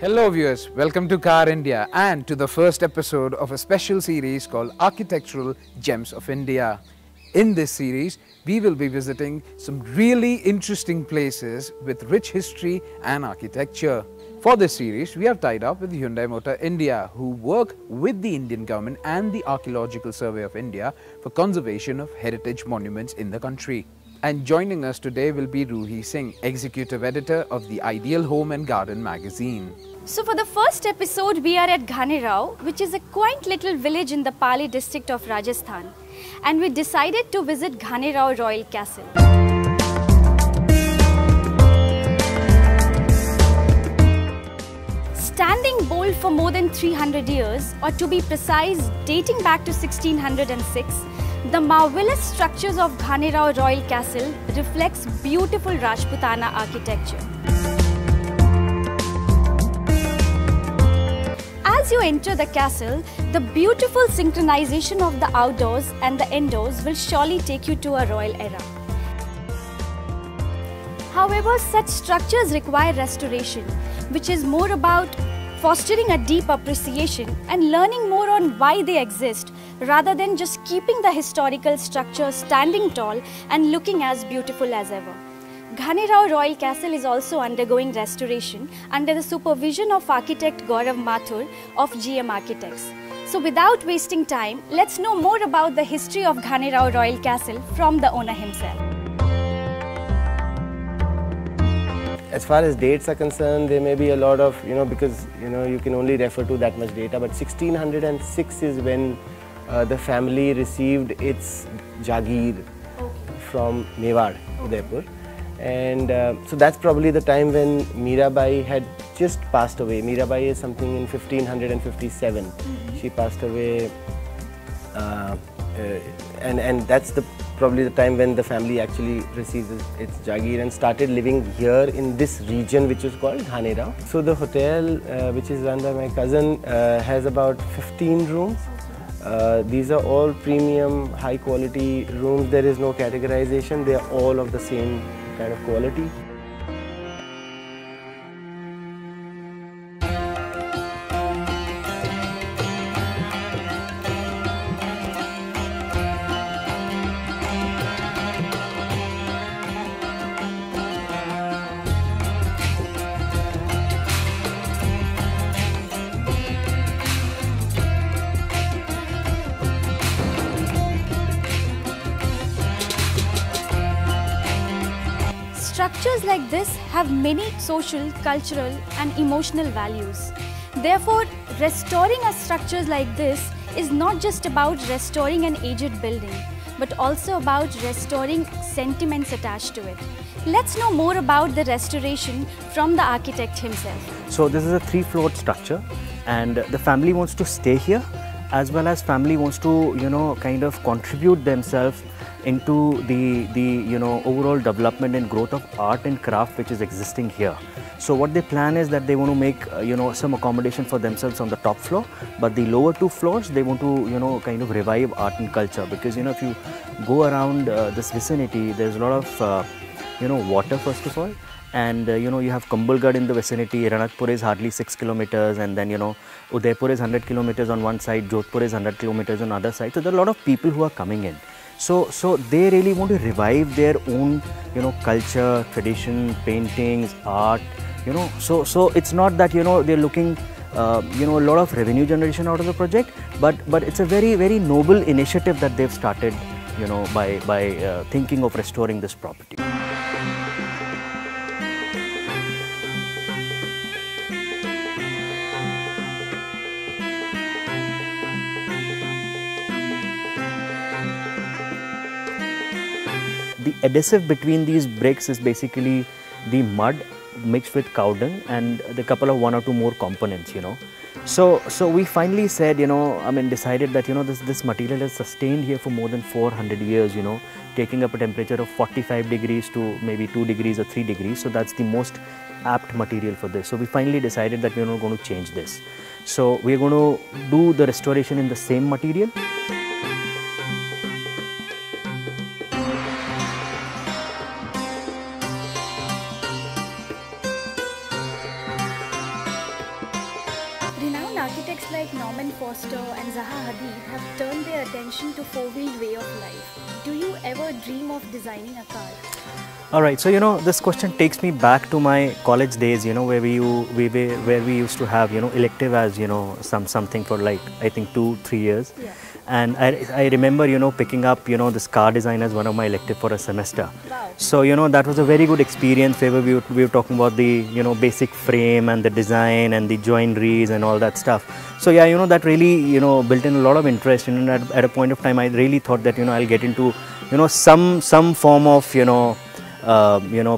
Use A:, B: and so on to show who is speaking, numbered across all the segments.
A: Hello viewers, welcome to Car India and to the first episode of a special series called Architectural Gems of India. In this series, we will be visiting some really interesting places with rich history and architecture. For this series, we are tied up with Hyundai Motor India, who work with the Indian government and the Archaeological Survey of India for conservation of heritage monuments in the country. And joining us today will be Singh, Executive Editor of the Ideal Home and Garden magazine.
B: So for the first episode, we are at Ghanerao, which is a quaint little village in the Pali district of Rajasthan. And we decided to visit Ghanerao Royal Castle. Standing bold for more than 300 years, or to be precise, dating back to 1606, the marvelous structures of Ghanerao Royal Castle reflects beautiful Rajputana architecture. As you enter the castle, the beautiful synchronization of the outdoors and the indoors will surely take you to a royal era. However, such structures require restoration, which is more about fostering a deep appreciation and learning more on why they exist, rather than just keeping the historical structure standing tall and looking as beautiful as ever. Ghanerao Royal Castle is also undergoing restoration under the supervision of architect Gaurav Mathur of GM Architects. So without wasting time, let's know more about the history of Ghanerao Royal Castle from the owner himself.
C: As far as dates are concerned, there may be a lot of, because you can only refer to that much data, but 1606 is when the family received its Jagir from Mewar, Udaipur. And so that's probably the time when Mirabai had just passed away. Mirabai is something in 1557. She passed away, and that's probably the time when the family actually receives its Jagir and started living here in this region, which is called Ghanerao. So the hotel, which is run by my cousin, has about 15 rooms. These are all premium, high quality rooms. There is no categorization. They are all of the same kind of quality.
B: Structures like this have many social, cultural and emotional values. Therefore, restoring a structures like this is not just about restoring an aged building, but also about restoring sentiments attached to it. Let's know more about the restoration from the architect himself.
D: So this is a 3-floored structure, and the family wants to stay here, as well as family wants to kind of contribute themselves into the overall development and growth of art and craft which is existing here. So what they plan is that they want to make some accommodation for themselves on the top floor, but the lower 2 floors they want to kind of revive art and culture, because if you go around this vicinity, there's a lot of water first of all, and you have Kumbhalgarh in the vicinity. Ranakpur is hardly 6 kilometers, and then Udaipur is 100 kilometers on one side, Jodhpur is 100 kilometers on the other side. So there are a lot of people who are coming in. So they really want to revive their own culture, tradition, paintings, art. So it's not that they're looking a lot of revenue generation out of the project, but it's a very, very noble initiative that they've started by thinking of restoring this property. The adhesive between these bricks is basically the mud mixed with cow dung and the couple of 1 or 2 more components, So we finally said, decided that, this material is sustained here for more than 400 years, taking up a temperature of 45 degrees to maybe 2 degrees or 3 degrees. So that's the most apt material for this. So we finally decided that we're not going to change this. So we're going to do the restoration in the same material.
B: artists like Norman Foster and Zaha Hadid have turned their attention to four-wheeled way of life. Do you ever dream of designing a car?
D: All right, so this question takes me back to my college days, where we used to have elective as something for like I think 2-3 years.
B: Yeah.
D: And I remember picking up this car design as one of my elective for a semester.
B: Wow.
D: So that was a very good experience where we were talking about the basic frame and the design and the joineries and all that stuff. So yeah, that really built in a lot of interest. And at a point of time I really thought that I'll get into some form of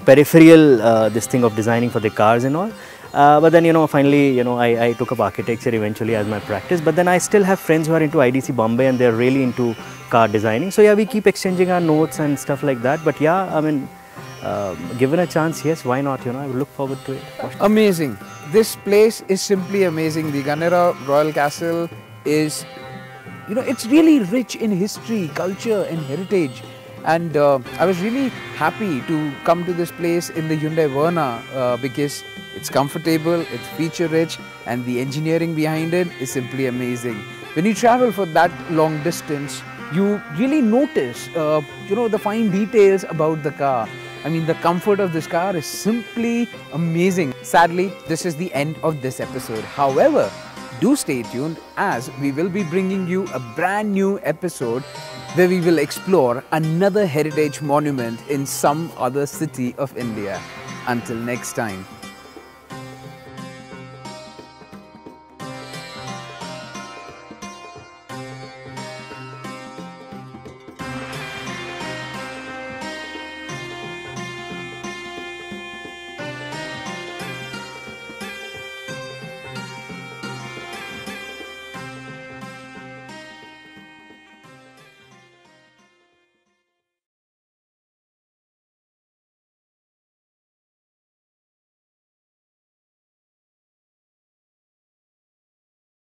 D: peripheral this thing of designing for the cars and all. But then finally I took up architecture eventually as my practice. But then I still have friends who are into IDC Bombay and they're really into car designing. So yeah, we keep exchanging our notes and stuff like that. But yeah, I mean, given a chance, yes, why not? I would look forward to it.
A: Amazing. This place is simply amazing. The Ghanerao Royal Castle is, it's really rich in history, culture and heritage. And I was really happy to come to this place in the Hyundai Verna because it's comfortable, it's feature rich, and the engineering behind it is simply amazing. When you travel for that long distance, you really notice, the fine details about the car. I mean, the comfort of this car is simply amazing. Sadly, this is the end of this episode. However, do stay tuned as we will be bringing you a brand new episode where we will explore another heritage monument in some other city of India. Until next time.